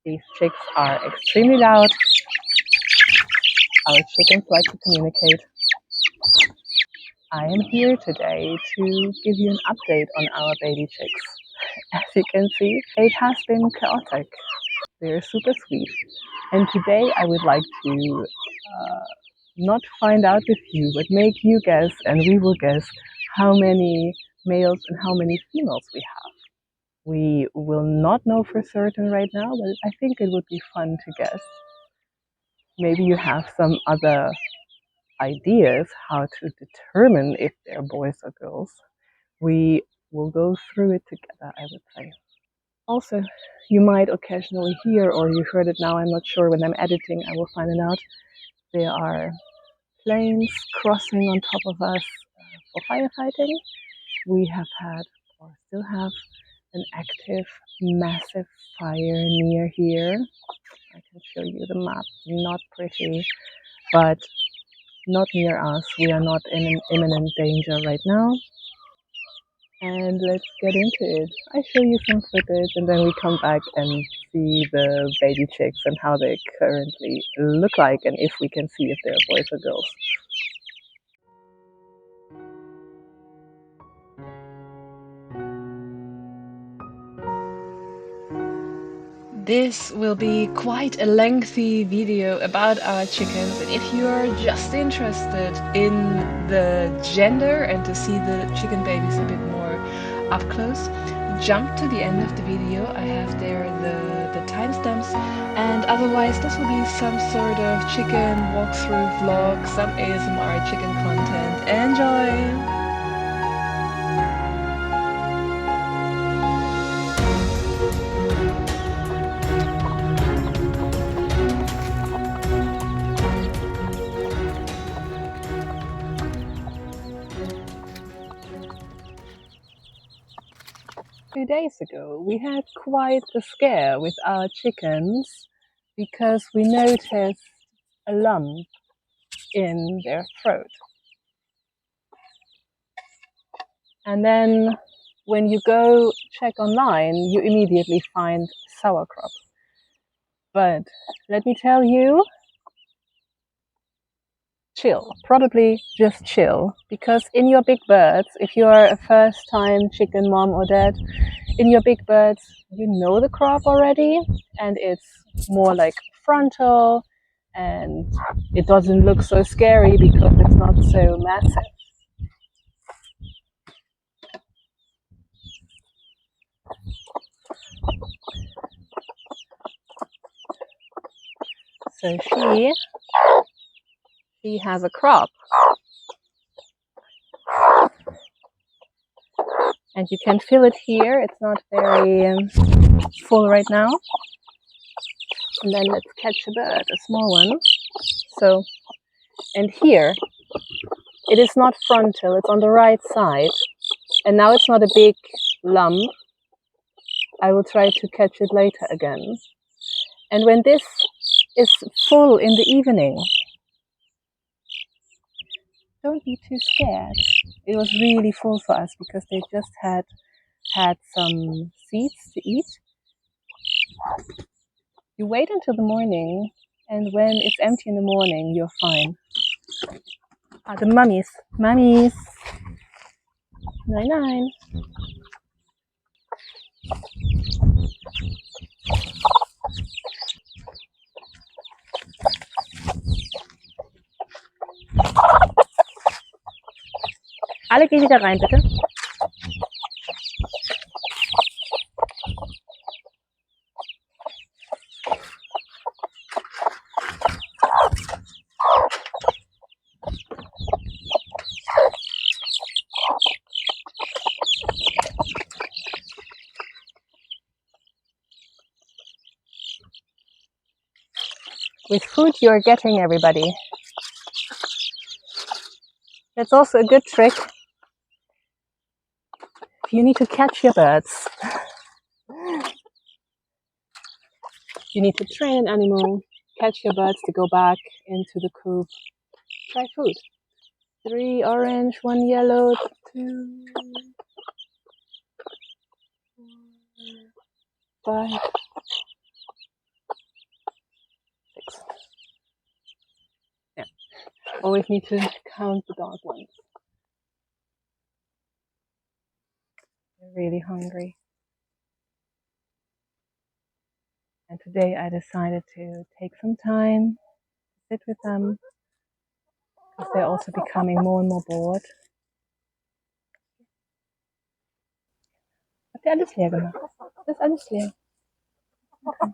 These chicks are extremely loud. Our chickens like to communicate. I am here today to give you an update on our baby chicks. As you can see, it has been chaotic. They're super sweet. And today I would like to not find out with you, but make you guess, and we will guess how many males and how many females we have. We will not know for certain right now, but I think it would be fun to guess. Maybe you have some other ideas how to determine if they're boys or girls. We will go through it together, I would say. Also, you might occasionally hear, or you heard it now, I'm not sure, when I'm editing, I will find it out. There are planes crossing on top of us for firefighting. We have had, or still have, an active, massive fire near here. I can show you the map. Not pretty, but not near us. We are not in an imminent danger right now. And let's get into it. I show you some footage and then we come back and see the baby chicks and how they currently look like and if we can see if they're boys or girls. This will be quite a lengthy video about our chickens, and if you are just interested in the gender and to see the chicken babies a bit more up close, jump to the end of the video. I have there the timestamps, and otherwise this will be some sort of chicken walkthrough vlog, some ASMR chicken content. Enjoy! 2 days ago, we had quite a scare with our chickens because we noticed a lump in their throat. And then when you go check online, you immediately find sauerkraut. But let me tell you, chill, probably just chill, because in your big birds, if you are a first time chicken mom or dad, in your big birds, you know the crop already, and it's more like frontal, and it doesn't look so scary because it's not so massive. So she has a crop. And you can feel it here. It's not very full right now. And then let's catch a bird, a small one. So, and here, it is not frontal, it's on the right side. And now it's not a big lump. I will try to catch it later again. And when this is full in the evening, don't be too scared. It was really full for us because they just had some seeds to eat. You wait until the morning, and when it's empty in the morning, you're fine. Ah, the mummies. 9. Alle geh wieder rein, bitte. With food you're getting, everybody. That's also a good trick. If you need to catch your birds, you need to train an animal, catch your birds to go back into the coop. Try food. 3 orange, 1 yellow, 2, 5, Always need to count the dog ones. They're really hungry. And today I decided to take some time, sit with them, because they're also becoming more and more bored. Habt ihr alles leer gemacht? Das ist alles leer. Okay.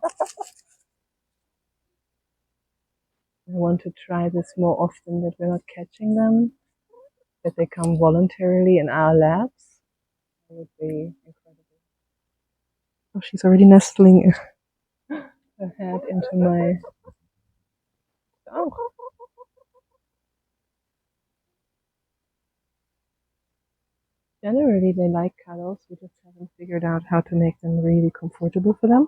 I want to try this more often, that we're not catching them, that they come voluntarily in our laps. That would be incredible. Oh, she's already nestling her head into my... Oh. Generally, they like cuddles. We just haven't figured out how to make them really comfortable for them.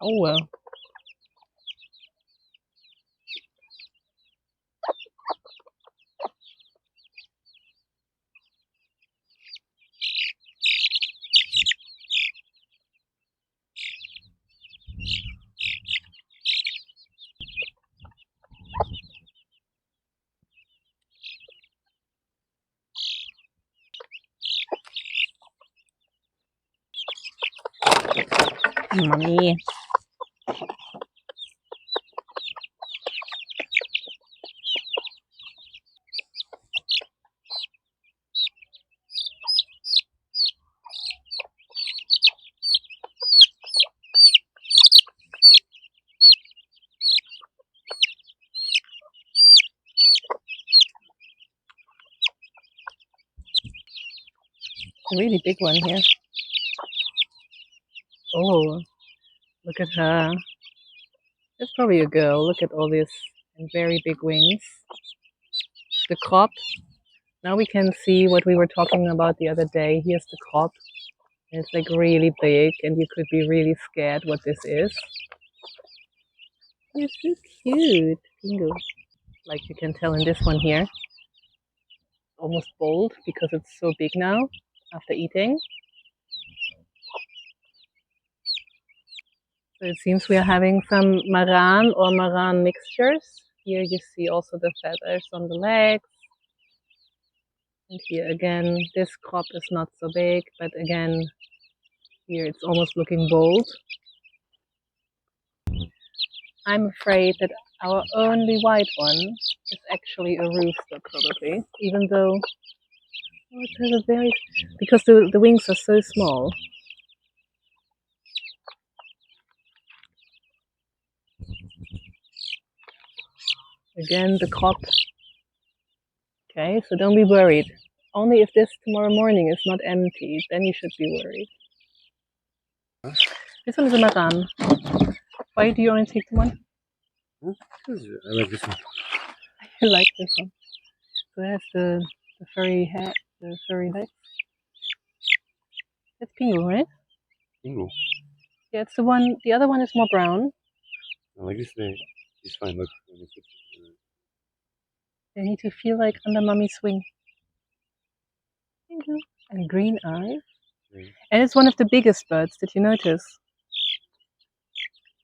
Oh well. Mommy. A really big one here. Oh, look at her. It's probably a girl. Look at all these very big wings. The crop. Now we can see what we were talking about the other day. Here's the crop. It's like really big, and you could be really scared what this is. It's so cute. Pingu. Like you can tell in this one here. Almost bold because it's so big now after eating. So it seems we are having some Maran or Maran mixtures. Here you see also the feathers on the legs. And here again, this crop is not so big, but again, here it's almost looking bold. I'm afraid that our only white one is actually a rooster, probably, even though it has a very... because the wings are so small. Again, the crop. Okay, so don't be worried. Only if this tomorrow morning is not empty, then you should be worried. Huh? This one is a Maran. Why do you only take the one? Huh? I like this one. I like this one. So it has the furry head, the furry legs. It's Pingu, right? Pingu? Yeah, it's the one. The other one is more brown. I like this thing. It's fine, look. They need to feel like under mommy's wing. And green eyes. Yeah. And it's one of the biggest birds. Did you notice?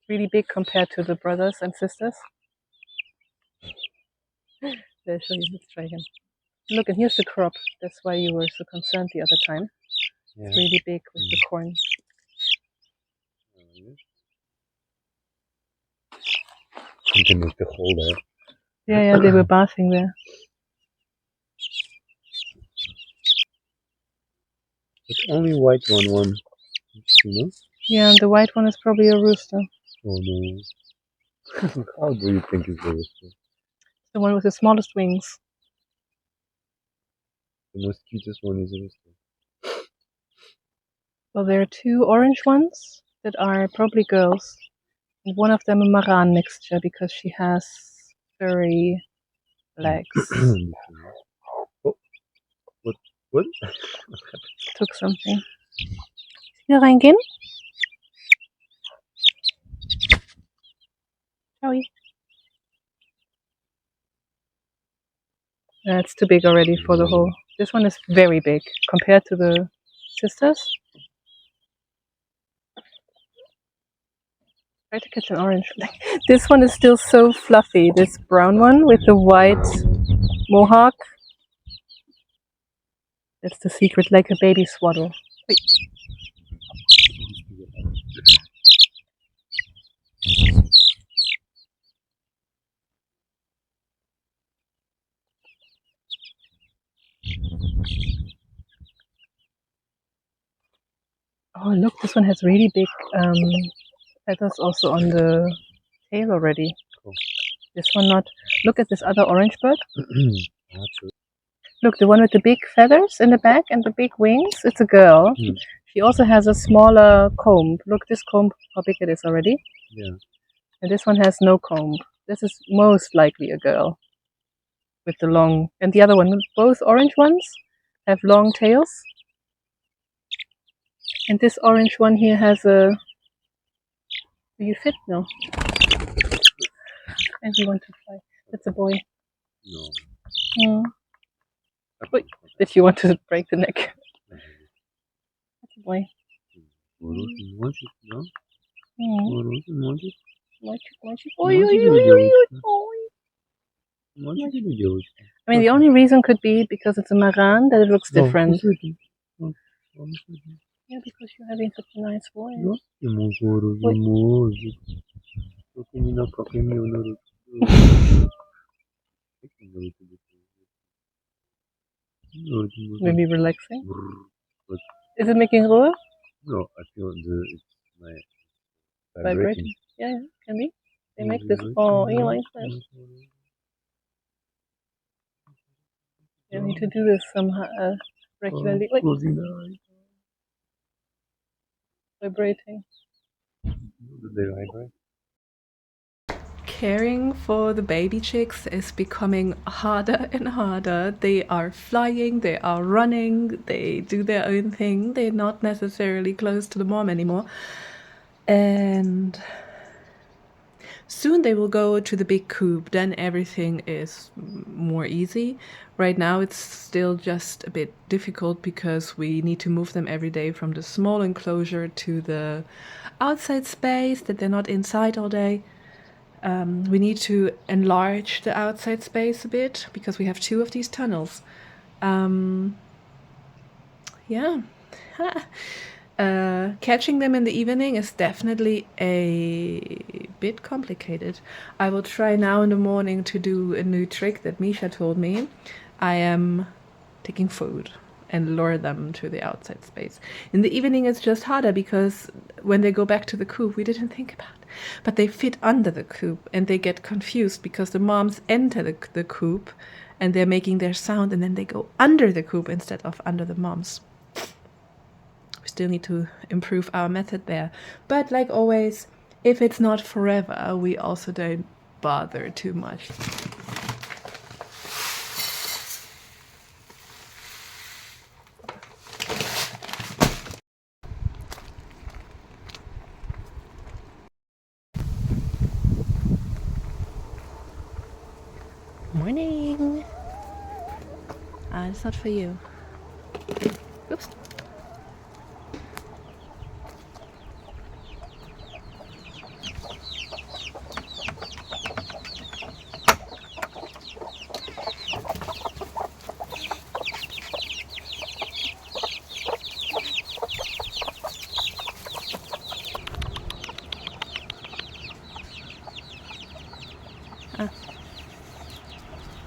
Really big compared to the brothers and sisters. There, show you. Let's try again. Look, and here's the crop. That's why you were so concerned the other time. Yeah. It's really big with the corn. You can make the hole there. Yeah, they were bathing there. But only white one, you know? Yeah, and the white one is probably a rooster. Oh no. How do you think is the rooster? The one with the smallest wings. The most cutest one is a rooster. Well, there are two orange ones that are probably girls. And one of them a Maran mixture because she has furry legs. Oh, what? Took something. Hier reingehen? Sorry. It's too big already for the hole. This one is very big compared to the sisters. Try to catch an orange. This one is still so fluffy. This brown one with the white mohawk. That's the secret, like a baby swaddle. Wait. Oh, look, this one has really big feathers also on the tail already. Cool. This one not. Look at this other orange bird. Look, the one with the big feathers in the back and the big wings. It's a girl. She also has a smaller comb. Look, this comb, how big it is already. Yeah. And this one has no comb. This is most likely a girl with the long. And the other one, both orange ones have long tails. And this orange one here has a. Do you fit? No. And you want to fly. That's a boy. No. Wait, did you want to break the neck? That's a boy. I mean, the only reason could be because it's a Maran that it looks different. Yeah, because you're having such a nice voice. Maybe relaxing. Is it making roar? No, I feel it's my Vibrating. Yeah, can be. They make this. Oh, you like this? You need to do this somehow regularly. Wait. Vibrating. They vibrate. Caring for the baby chicks is becoming harder and harder. They are flying, they are running, they do their own thing. They're not necessarily close to the mom anymore. And soon they will go to the big coop. Then everything is more easy. Right now it's still just a bit difficult because we need to move them every day from the small enclosure to the outside space, that they're not inside all day. We need to enlarge the outside space a bit because we have two of these tunnels. Yeah. Catching them in the evening is definitely a bit complicated. I will try now in the morning to do a new trick that Misha told me. I am taking food and lure them to the outside space. In the evening it's just harder because when they go back to the coop, we didn't think about it, but they fit under the coop and they get confused because the moms enter the coop and they're making their sound and then they go under the coop instead of under the moms. We still need to improve our method there. But like always, if it's not forever, we also don't bother too much. Morning. It's not for you. Oops.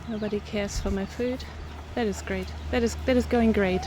Nobody cares for my food. That is great. That is going great.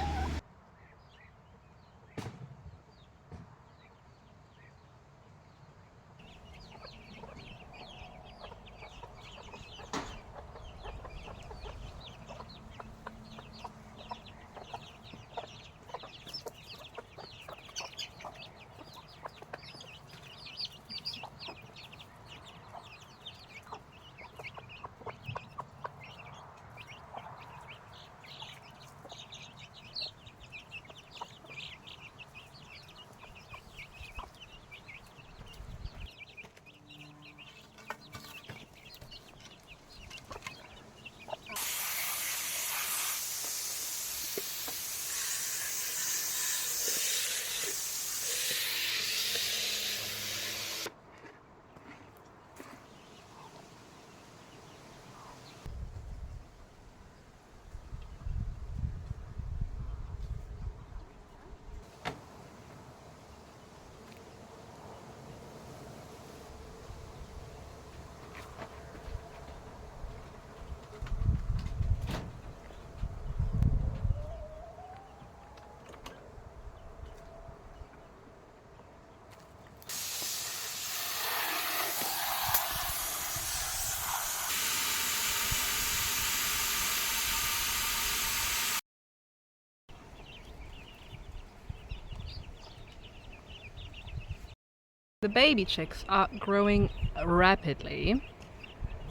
The baby chicks are growing rapidly,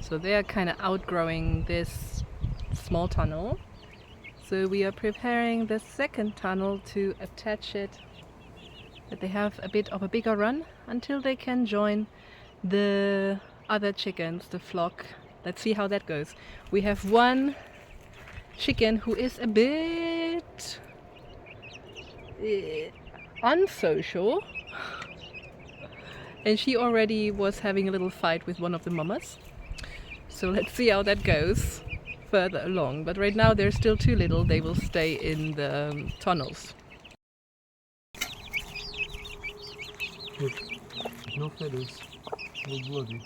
so they are kind of outgrowing this small tunnel. So we are preparing the second tunnel to attach it, that they have a bit of a bigger run until they can join the other chickens, the flock. Let's see how that goes. We have one chicken who is a bit unsocial. And she already was having a little fight with one of the mamas. So let's see how that goes further along. But right now they're still too little. They will stay in the tunnels. Look, no feathers, no bloody.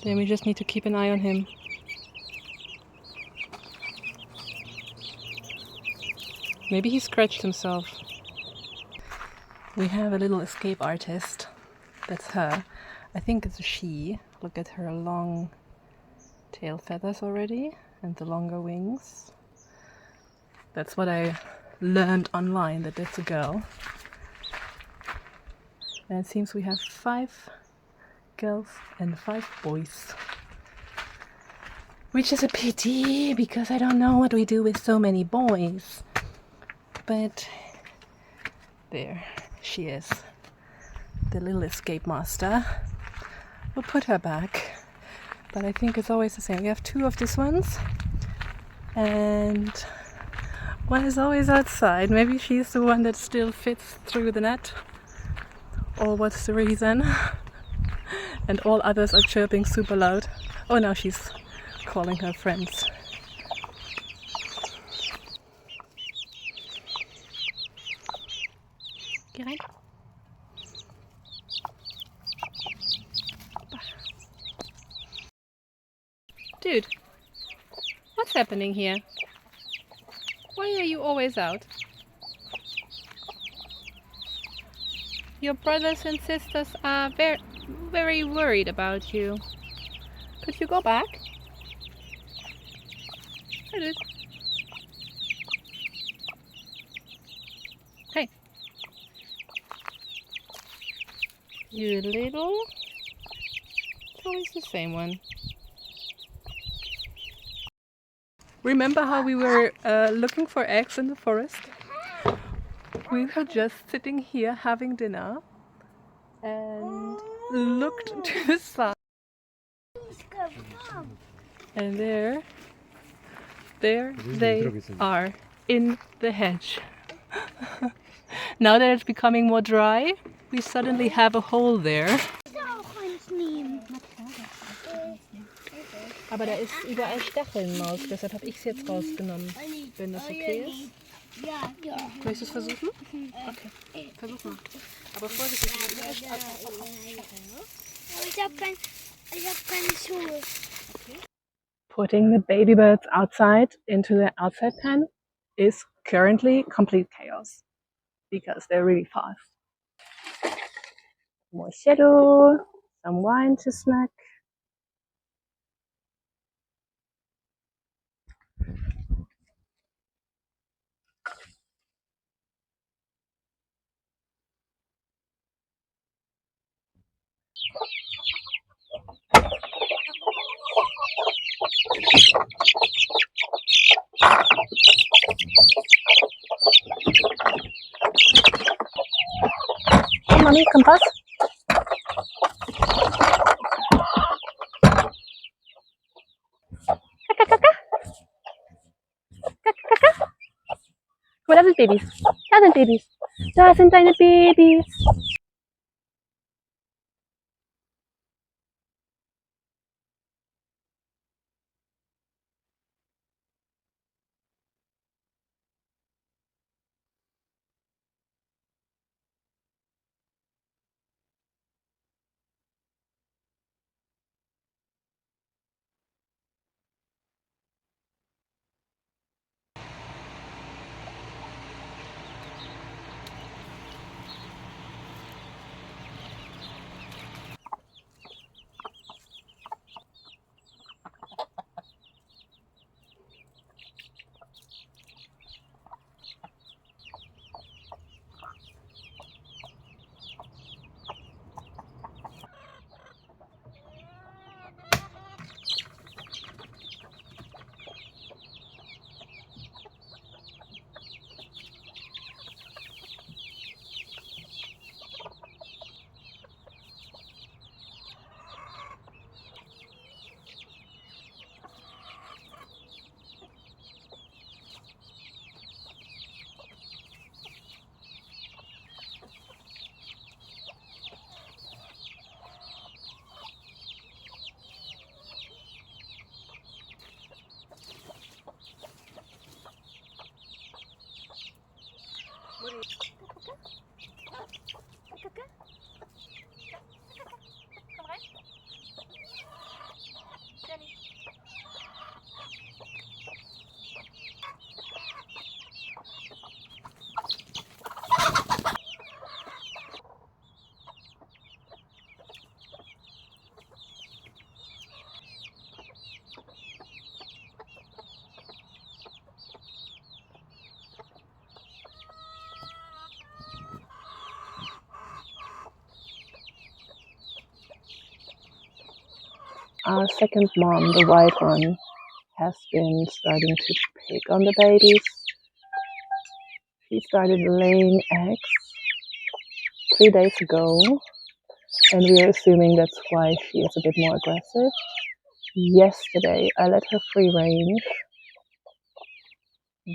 Then we just need to keep an eye on him. Maybe he scratched himself. We have a little escape artist. That's her. I think it's a she. Look at her long tail feathers already and the longer wings. That's what I learned online, that it's a girl. And it seems we have 5 girls and 5 boys. Which is a pity, because I don't know what we do with so many boys. But there she is. The little escape master. We'll put her back, but I think it's always the same. We have 2 of these ones, and one is always outside. Maybe she's the one that still fits through the net, or what's the reason? And all others are chirping super loud. Oh, now she's calling her friends. Get rein. Dude, what's happening here? Why are you always out? Your brothers and sisters are very worried about you. Could you go back? Hi, dude. Hey. You little... It's always the same one. Remember how we were looking for eggs in the forest? We were just sitting here having dinner and looked to the side. And there they are in the hedge. Now that it's becoming more dry, we suddenly have a hole there. Aber da ist überall Stacheln, Maus. Deshalb habe ich es jetzt rausgenommen. Wenn das okay ist. Ja. Möchtest du es versuchen? Okay, versuch mal. Aber vorsichtig, überall Stacheln, ne? Aber ich hab keine Schuhe. Putting the baby birds outside into the outside pen is currently complete chaos because they're really fast. More shadow, some wine to snack. Hey, Mommy, Kompass. Guck mal, da sind Babys. Da sind Babys. Da sind deine Babys. Our second mom, the white one, has been starting to pick on the babies. She started laying eggs 3 days ago, and we are assuming that's why she is a bit more aggressive. Yesterday, I let her free range,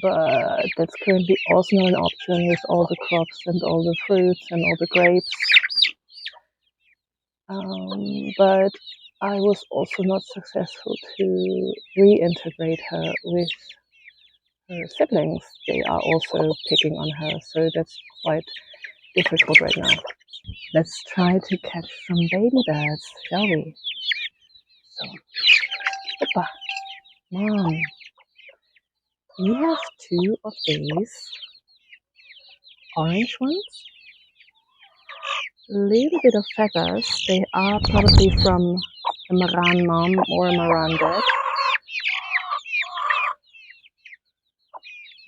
but that's currently also not an option with all the crops and all the fruits and all the grapes. But I was also not successful to reintegrate her with her siblings. They are also picking on her, so that's quite difficult right now. Let's try to catch some baby birds, shall we? So, Papa, Mom, we have 2 of these orange ones. Little bit of feathers. They are probably from a Maran mom or a Maran dad.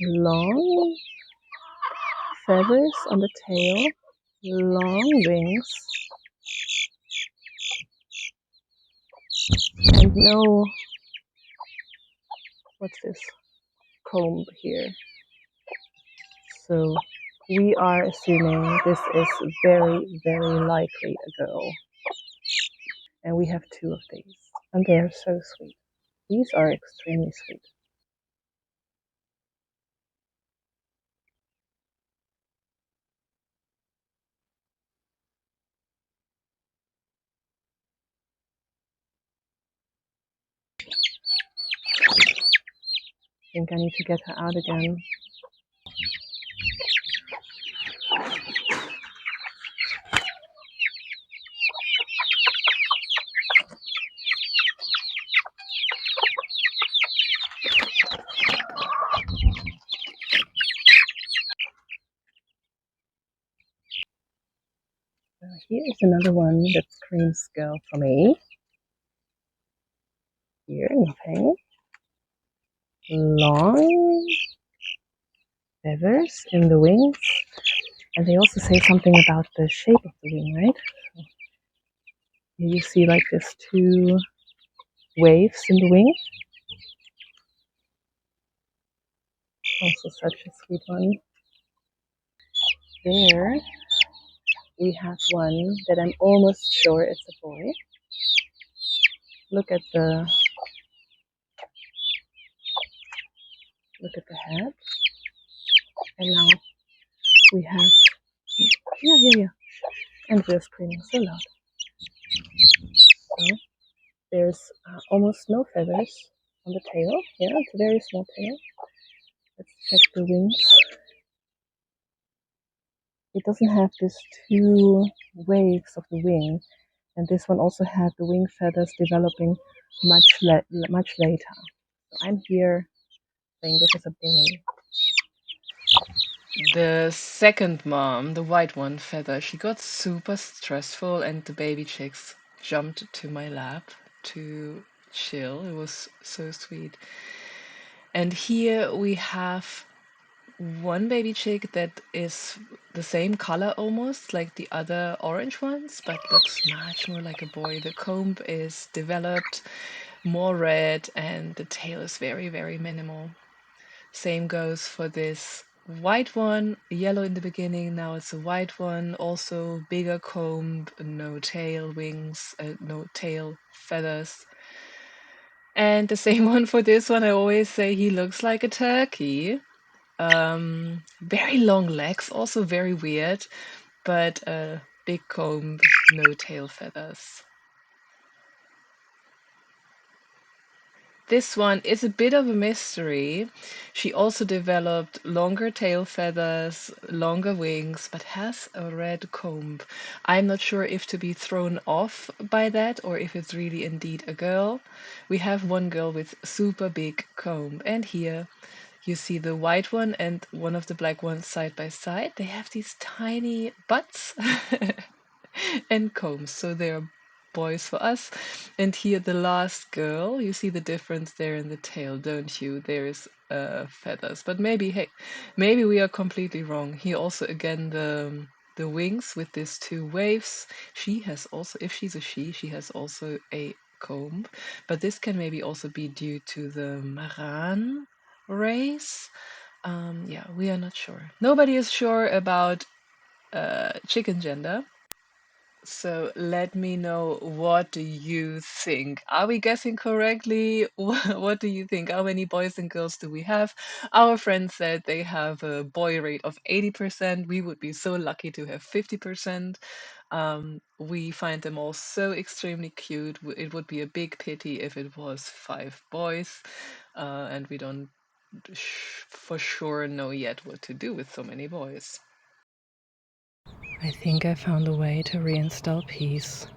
Long feathers on the tail, long wings, and no, what's this, comb here. So we are assuming this is very, very likely a girl. And we have 2 of these, and they are so sweet. These are extremely sweet. think I need to get her out again. Here is another one that screams girl for me. Here, nothing. Long feathers in the wings. And they also say something about the shape of the wing, right? Here you see like this two waves in the wing. Also such a sweet one. There we have one that I'm almost sure it's a boy. Look at the head. And now we have yeah. And we're screaming so loud. So there's almost no feathers on the tail. Yeah, it's a very small tail. Let's check the wings. It doesn't have these two waves of the wing, and this one also had the wing feathers developing much later. So I'm here saying this is a boy. The second mom, the white one, Feather, she got super stressful and the baby chicks jumped to my lap to chill. It was so sweet. And here we have one baby chick that is the same color almost like the other orange ones, but looks much more like a boy. The comb is developed, more red, and the tail is very, very minimal. Same goes for this white one, yellow in the beginning, now it's a white one, also bigger comb, no tail wings, no tail feathers. And the same one for this one, I always say he looks like a turkey. Very long legs, also very weird, but big comb, no tail feathers. This one is a bit of a mystery. She also developed longer tail feathers, longer wings, but has a red comb. I'm not sure if to be thrown off by that or if it's really indeed a girl. We have one girl with super big comb, and here you see the white one and one of the black ones side by side. They have these tiny butts and combs, so they're boys for us. And here the last girl, you see the difference there in the tail, don't you? There's feathers, but maybe, hey, maybe we are completely wrong. Here also again the wings with these two waves. She has also, if she's a she has also a comb, but this can maybe also be due to the Maran race. Yeah, we are not sure. Nobody is sure about chicken gender. So let me know, what do you think? Are we guessing correctly? What do you think? How many boys and girls do we have? Our friend said they have a boy rate of 80%. We would be so lucky to have 50%. We find them all so extremely cute. It would be a big pity if it was 5 boys, and we don't for sure know yet what to do with so many boys. I think I found a way to reinstall peace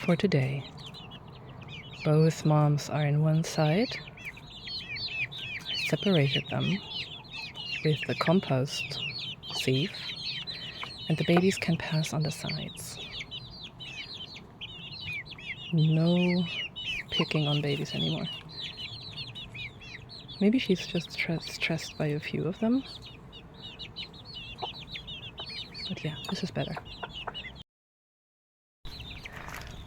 for today. Both moms are in one side. I separated them with the compost sieve, and the babies can pass on the sides. No picking on babies anymore. Maybe she's just stressed by a few of them. But yeah, this is better.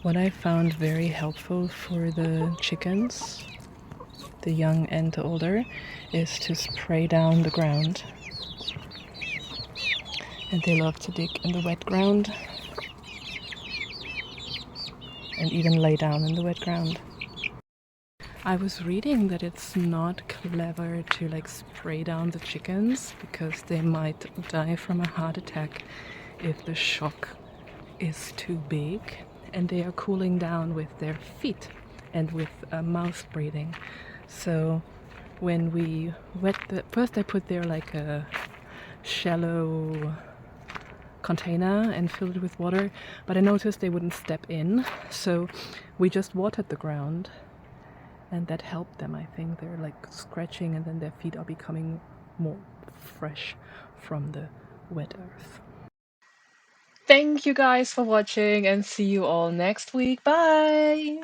What I found very helpful for the chickens, the young and the older, is to spray down the ground. And they love to dig in the wet ground and even lay down in the wet ground. I was reading that it's not clever to spray down the chickens because they might die from a heart attack if the shock is too big, and they are cooling down with their feet and with mouth breathing. So when we wet the... First I put there like a shallow container and filled it with water, but I noticed they wouldn't step in, so we just watered the ground, and that helped them. I think they're like scratching, and then their feet are becoming more fresh from the wet earth. Thank you guys for watching, and see you all next week. Bye!